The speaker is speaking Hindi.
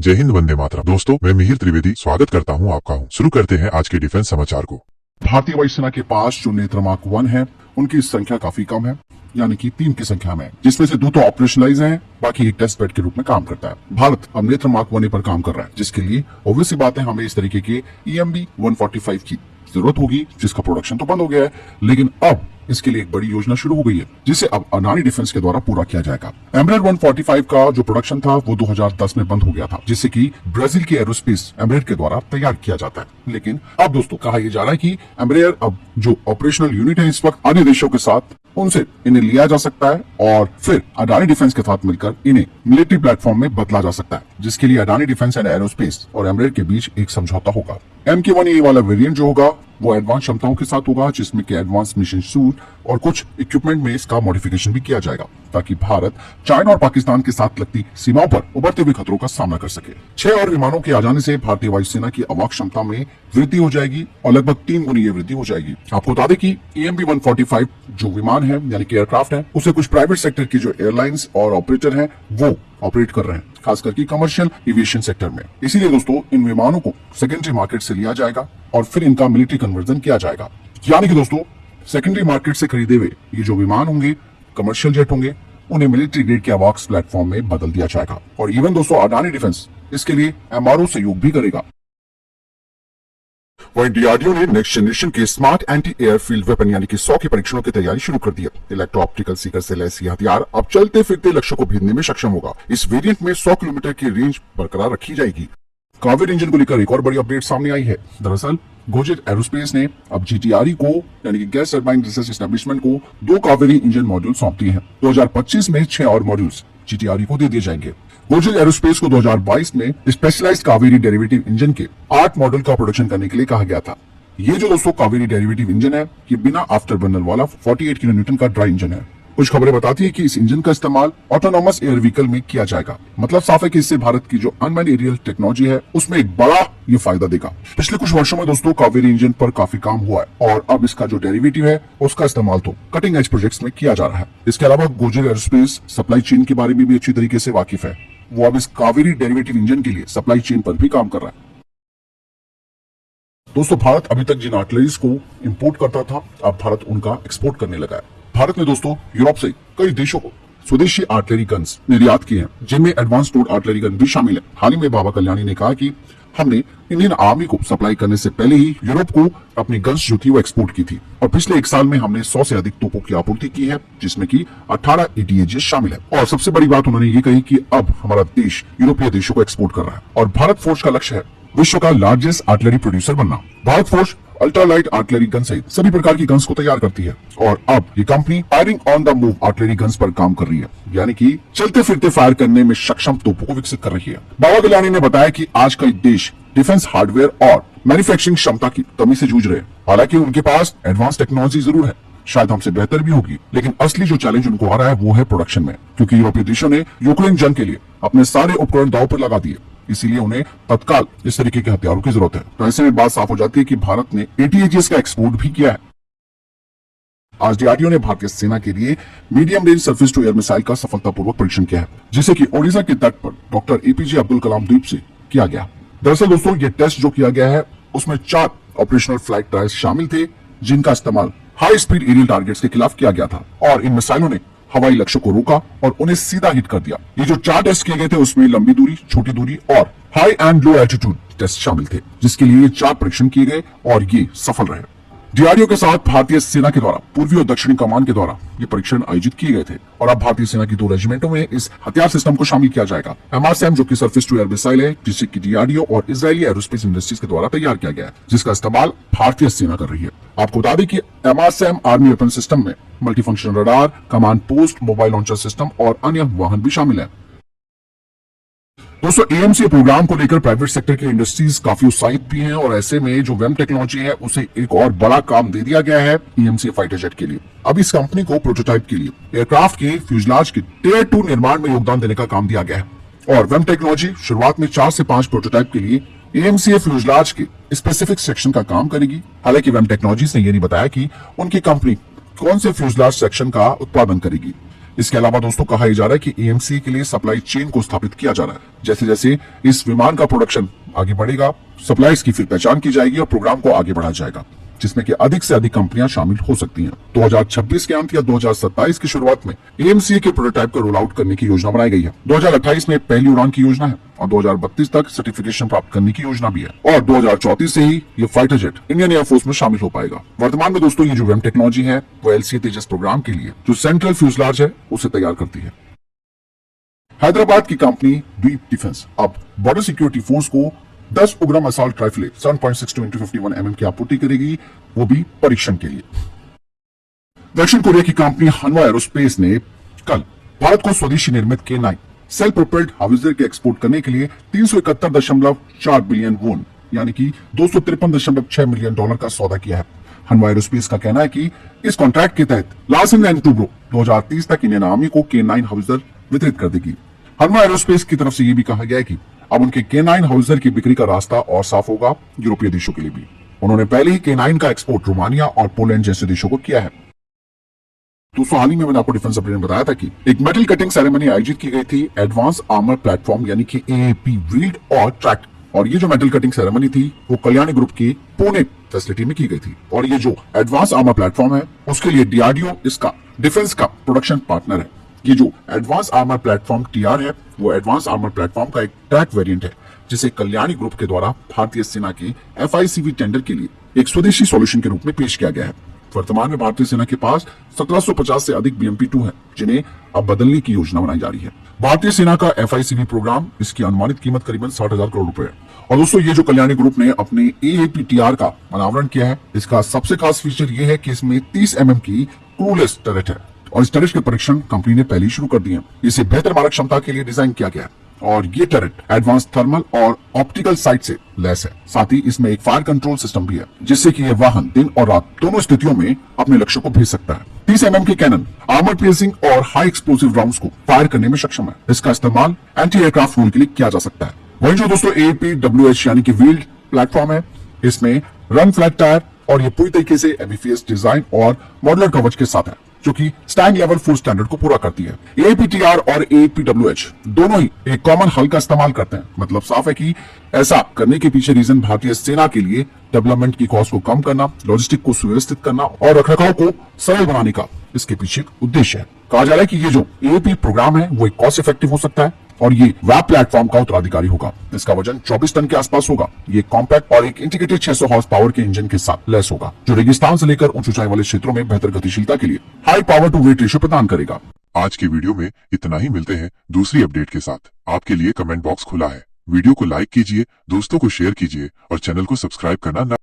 जय हिंद, वंदे मातरम। दोस्तों, मैं मिहिर त्रिवेदी स्वागत करता हूं आपका। शुरू करते हैं आज के डिफेंस समाचार को। भारतीय वायुसेना के पास जो नेत्र मार्क 1 है, उनकी संख्या काफी कम है, यानी कि 3 की संख्या में, जिसमें से 2 तो ऑपरेशनलाइज हैं, बाकी एक टेस्ट बेड के रूप में काम करता है। भारत अब नेत्र मार्क 1 पर काम कर रहा है, जिसके लिए ऑब्वियस सी बात है हमें इस तरीके के EMB 145 की जरूरत होगी, जिसका प्रोडक्शन तो बंद हो गया है, लेकिन अब इसके लिए एक बड़ी योजना शुरू हो गई है, जिसे अब अडानी डिफेंस के द्वारा पूरा किया जाएगा। एम्ब्रेयर 145 का जो प्रोडक्शन था वो 2010 में बंद हो गया था, जिससे कि ब्राजील के एरोस्पेस एम्ब्रेयर के द्वारा तैयार किया जाता है। लेकिन अब दोस्तों कहा यह जा रहा है कि एम्ब्रेयर अब जो ऑपरेशनल यूनिट है इस वक्त अन्य देशों के साथ, उनसे इन्हें लिया जा सकता है और फिर अडानी डिफेंस के साथ मिलकर इन्हें मिलिट्री प्लेटफॉर्म में बदला जा सकता है, जिसके लिए अडानी डिफेंस एंड एरोस्पेस और एम्ब्रेयर के बीच एक समझौता होगा। MK1A वाला वेरिएंट जो होगा वो एडवांस क्षमताओं के साथ होगा, जिसमें कि एडवांस मिशन सूट और कुछ इक्विपमेंट में इसका मॉडिफिकेशन भी किया जाएगा, ताकि भारत चाइना और पाकिस्तान के साथ लगती सीमाओं पर उभरते हुए खतरों का सामना कर सके। 6 और विमानों के आ जाने से भारतीय वायुसेना की अवाक क्षमता में वृद्धि हो जाएगी और लगभग 3 गुनी ये वृद्धि हो जाएगी। आपको बता दें कि EMB 145 जो विमान है, यानी कि एयरक्राफ्ट है, उसे कुछ प्राइवेट सेक्टर की जो एयरलाइंस और ऑपरेटर हैं वो ऑपरेट कर रहे हैं, खास करके कमर्शियल एविएशन सेक्टर में। इसीलिए दोस्तों इन विमानों को सेकेंडरी मार्केट से लिया जाएगा और फिर इनका मिलिट्री कन्वर्जन किया जाएगा। यानी कि दोस्तों सेकेंडरी मार्केट से खरीदे हुए ये जो विमान होंगे, कमर्शियल जेट होंगे, उन्हें मिलिट्री ग्रेड के अवाक्स प्लेटफॉर्म में बदल दिया जाएगा। और इवन दोस्तों अडानी डिफेंस इसके लिए MRO सहयोग भी करेगा। वहीं DRDO ने नेक्स्ट जनरेशन के स्मार्ट एंटी एयरफील्ड वेपन यानी कि 100 के परीक्षणों की तैयारी शुरू कर दी है। इलेक्ट्रो ऑप्टिकल सीकर से लैस यह हथियार अब चलते फिरते लक्ष्यों को भेदने में सक्षम होगा। इस वेरिएंट में 100 किलोमीटर की रेंज बरकरार रखी जाएगी। कावेरी इंजन को लेकर एक और बड़ी अपडेट सामने आई है। दरअसल गोजेट एरोस्पेस ने अब GTRE को यानी कि गैस टरबाइन रिसर्च एस्टेब्लिशमेंट को 2 कावेरी इंजन मॉड्यूल सौंप दिए हैं। 2025 में 6 और मॉड्यूल्स GTRE को दे दिए जाएंगे। गोजेट एरोस्पेस को 2022 में स्पेशलाइज्ड कावेरी डेरिवेटिव इंजन के 8 मॉडल का प्रोडक्शन करने के लिए कहा गया था। ये जो दोस्तों कावेरी डेरिवेटिव इंजन है, ये बिना आफ्टर बर्नर वाला 48 किलो न्यूटन का ड्राई इंजन है। कुछ खबरें बताती है कि इस इंजन का इस्तेमाल ऑटोनॉमस एयर व्हीकल में किया जाएगा। मतलब साफ है कि इससे भारत की जो अनमैन्ड एरियल टेक्नोलॉजी है उसमें एक बड़ा ये फायदा देगा। पिछले कुछ वर्षों में दोस्तों कावेरी इंजन पर काफी काम हुआ है और अब इसका जो डेरिवेटिव है उसका इस्तेमाल तो कटिंग एज प्रोजेक्ट्स में किया जा रहा है। इसके अलावा गोजेट एरोस्पेस सप्लाई चेन के बारे में भी अच्छी तरीके से वाकिफ है। वो अब इस कावेरी डेरिवेटिव इंजन के लिए सप्लाई चेन पर भी काम कर रहा है। दोस्तों भारत अभी तक जिन आर्टिलरीज को इंपोर्ट करता था, अब भारत उनका एक्सपोर्ट करने लगा है। भारत ने दोस्तों यूरोप से कई देशों को स्वदेशी आर्टिलरी गन्स निर्यात किए हैं, जिनमें एडवांस टोड आर्टिलरी गन भी शामिल है। हाल ही में बाबा कल्याणी ने कहा कि हमने इंडियन आर्मी को सप्लाई करने से पहले ही यूरोप को अपनी गन्स जो थी वो एक्सपोर्ट की थी और पिछले 1 साल में हमने 100 से अधिक तोपों की आपूर्ति की है, जिसमें कि 18 ATAGS शामिल है। और सबसे बड़ी बात उन्होंने ये कही कि अब हमारा देश यूरोपीय देशों को एक्सपोर्ट कर रहा है और भारत फोर्स का लक्ष्य है विश्व का लार्जेस्ट आर्टिलरी प्रोड्यूसर बनना। Bharat force ultralight artillery gun सहित सभी प्रकार की गन्स को तैयार करती है और अब ये company firing on the move artillery guns पर काम कर रही है, यानी कि चलते फिरते फायर करने में सक्षम तोपों को विकसित कर रही है। बाबा कल्याणी ने बताया कि आज कई देश डिफेंस हार्डवेयर और मैन्युफैक्चरिंग क्षमता की कमी से जूझ रहे हैं। हालांकि उनके पास एडवांस टेक्नोलॉजी जरूर है, शायद हमसे बेहतर भी होगी, लेकिन असली जो चैलेंज उनको आ रहा है वो है प्रोडक्शन में, क्योंकि यूरोपीय देशों ने यूक्रेन जंग के लिए अपने सारे उपकरण दांव पर लगा दिए। इसीलिए उन्हें तत्काल इस तरीके के हथियारों की जरूरत है। तो ऐसे में बात साफ हो जाती है कि भारत ने ATAGS का एक्सपोर्ट भी किया है। आज DRDO ने भारतीय सेना के लिए medium range surface to air missile का सफलतापूर्वक परीक्षण किया है, जिसे कि ओडिशा के तट पर डॉक्टर APJ अब्दुल कलाम द्वीप से किया गया। दरअसल दोस्तों ये टेस्ट जो किया गया है उसमें 4 ऑपरेशनल फ्लाइट ट्रायल्स शामिल थे, जिनका इस्तेमाल हाई स्पीड एरियल टारगेट्स के खिलाफ किया गया था और इन मिसाइलों ने हवाई लक्ष्य को रोका और उन्हें सीधा हिट कर दिया। ये जो 4 टेस्ट किए गए थे उसमें लंबी दूरी, छोटी दूरी और high and low altitude test शामिल थे, जिसके लिए ये 4 परीक्षण किए गए और ये सफल रहे। DRDO के साथ भारतीय सेना के द्वारा पूर्वी और दक्षिणी कमान के द्वारा ये परीक्षण आयोजित किए गए थे और अब भारतीय सेना की 2 रेजिमेंटों में इस हथियार सिस्टम को शामिल किया जाएगा। MRSAM जो कि सरफेस टू एयर मिसाइल है, जिसे कि DRDO और इजरायली एरोस्पेस इंडस्ट्रीज के द्वारा तैयार किया गया है, जिसका इस्तेमाल भारतीय सेना कर रही है। आपको बता दें कि MRSAM आर्मी वेपन सिस्टम में multifunctional radar, command post, mobile launcher system और अन्य वाहन भी शामिल है। दोस्तों AMC प्रोग्राम को लेकर प्राइवेट सेक्टर की इंडस्ट्रीज काफी उत्साहित भी हैं और ऐसे में जो वेम टेक्नोलॉजी है उसे एक और बड़ा काम दे दिया गया है EMC फाइटर जेट के लिए। अब इस कंपनी को प्रोटोटाइप के लिए एयरक्राफ्ट के फ्यूजलाज के टियर 2 निर्माण में योगदान देने का काम दिया गया है और वेम टेक्नोलॉजी शुरुआत में 4 से 5 प्रोटोटाइप के लिए AMC फ्यूजलाज के स्पेसिफिक सेक्शन का काम करेगी। हालांकि वेम टेक्नोलॉजीज ने यह नहीं बताया कि उनकी कंपनी कौन से फ्यूजलाज सेक्शन का उत्पादन करेगी। इसके अलावा दोस्तों कहा जा रहा है कि एएमसी के लिए सप्लाई चेन को स्थापित किया जा रहा है। जैसे जैसे इस विमान का प्रोडक्शन आगे बढ़ेगा, सप्लाईज की फिर पहचान की जाएगी और प्रोग्राम को आगे बढ़ाया जाएगा, जिसमें कि अधिक से अधिक कंपनियां शामिल हो सकती हैं। 2026 के अंत या 2027 की शुरुआत में एएमसी के प्रोटोटाइप को रोल आउट करने की योजना बनाई गई है। 2028 में पहली उड़ान की योजना है और 2032 तक सर्टिफिकेशन प्राप्त करने की योजना भी है और 2034 से ही ये फाइटर जेट इंडियन एयरफोर्स में शामिल हो पाएगा। वर्तमान में दोस्तों ये जो वेम टेक्नोलॉजी है वो एलसीए तेजस प्रोग्राम के लिए जो सेंट्रल फ्यूजलाज है उसे तैयार करती है। हैदराबाद की कंपनी द्वीप डिफेंस अब बॉर्डर सिक्योरिटी फोर्स को 10 उग्रम असॉल्ट राइफलें 7.62 × 51 mm की आपूर्ति करेगी, वो भी परीक्षण के लिए। दक्षिण कोरिया की कंपनी हनवा एरोस्पेस ने कल भारत को स्वदेशी निर्मित K9 सेल्फ प्रोपेल्ड हाउसर के एक्सपोर्ट करने के लिए 371.4 बिलियन वोन यानी कि 253.6 मिलियन डॉलर का सौदा किया है। हनवा एरोस्पेस का कहना है कि इस कॉन्ट्रैक्ट के तहत लार्सन एंड टुब्रो 2030 तक इंडियन आर्मी को K9 हाउसर वितरित कर देगी। हनवा एरोस्पेस की तरफ से यह भी कहा गया है कि अब उनके K9 हाउसर की बिक्री का रास्ता और साफ होगा यूरोपीय देशों के लिए भी। उन्होंने पहले ही K9 का एक्सपोर्ट रोमानिया और पोलैंड जैसे देशों को किया है। दोस्तों हाल ही में मैंने आपको डिफेंस अपडेट में बताया था कि एक मेटल कटिंग सेरेमनी आयोजित की गई थी एडवांस आर्मर प्लेटफॉर्म यानी कि एएपी व्हील्ड और ट्रैक, और ये जो मेटल कटिंग सेरेमनी थी वो कल्याणी ग्रुप की पुणे फैसिलिटी में की गई थी। और ये जो एडवांस आर्मर प्लेटफॉर्म है उसके लिए डीआरडीओ इसका डिफेंस का प्रोडक्शन पार्टनर है। ये जो एडवांस आर्मर प्लेटफॉर्म टीआर है वो एडवांस आर्मर प्लेटफॉर्म का एक ट्रैक वेरिएंट है, जिसे कल्याणी ग्रुप के द्वारा भारतीय सेना के एफआईसीवी टेंडर के लिए एक स्वदेशी सॉल्यूशन के रूप में पेश किया गया है। वर्तमान में भारतीय सेना के पास 1750 से अधिक BMP-2 है, जिन्हें अब बदलने की योजना बनाई जा रही है। भारतीय सेना का एफआईसीवी प्रोग्राम, इसकी अनुमानित कीमत करीबन 60,000 करोड़ रुपए है। और दोस्तों ये जो कल्याणी ग्रुप ने अपने AAPTR का अनावरण किया है, इसका सबसे खास फीचर ये है कि इसमें 30 mm की क्रूलेस टरेट है और इस टरेट के परीक्षण कंपनी ने पहले ही शुरू कर दिए हैं। इसे बेहतर मारक क्षमता के लिए डिजाइन किया गया है और ये टरेट एडवांस थर्मल और ऑप्टिकल साइट से लैस है। साथ ही इसमें एक फायर कंट्रोल सिस्टम भी है, जिससे कि यह वाहन दिन और रात दोनों स्थितियों में अपने लक्ष्य को भेज सकता है। 30 mm की कैनन आर्मर पियर्सिंग और हाई एक्सप्लोसिव राउंड्स को फायर करने में सक्षम है। इसका इस्तेमाल एंटी एयरक्राफ्ट रोल के लिए किया जा सकता है। वहीं जो दोस्तों AAPWH यानी कि व्हील्ड प्लेटफॉर्म है, इसमें रन फ्लैट टायर और ये पूरी तरीके से एबीफीएस डिजाइन और मॉडुलर कवच के साथ है, जो कि स्टैंड लेवल 4 स्टैंडर्ड को पूरा करती है। AAPTR और AAPWH दोनों ही एक कॉमन हल का इस्तेमाल करते हैं। मतलब साफ है कि ऐसा करने के पीछे रीजन भारतीय सेना के लिए डेवलपमेंट की कॉस्ट को कम करना, लॉजिस्टिक को सुव्यवस्थित करना और रखरखाव को सरल बनाने का इसके पीछे एक उद्देश्य है। कहा जा रहा है कि ये जो AAP प्रोग्राम है वो एक कॉस्ट इफेक्टिव हो सकता है और ये वैप प्लेटफॉर्म का उत्तराधिकारी होगा। इसका वजन 24 टन के आसपास होगा। ये कॉम्पैक्ट और एक इंटीग्रेटेड 600 हॉर्स पावर के इंजन के साथ लैस होगा, जो रेगिस्तान से लेकर उच्च ऊंचाई वाले क्षेत्रों में बेहतर गतिशीलता के लिए high power to weight ratio प्रदान करेगा। आज की वीडियो में इतना ही। मिलते हैं दूसरी अपडेट के साथ। आपके लिए कमेंट बॉक्स खुला है। वीडियो को लाइक कीजिए, दोस्तों को शेयर कीजिए और चैनल को सब्सक्राइब करना ना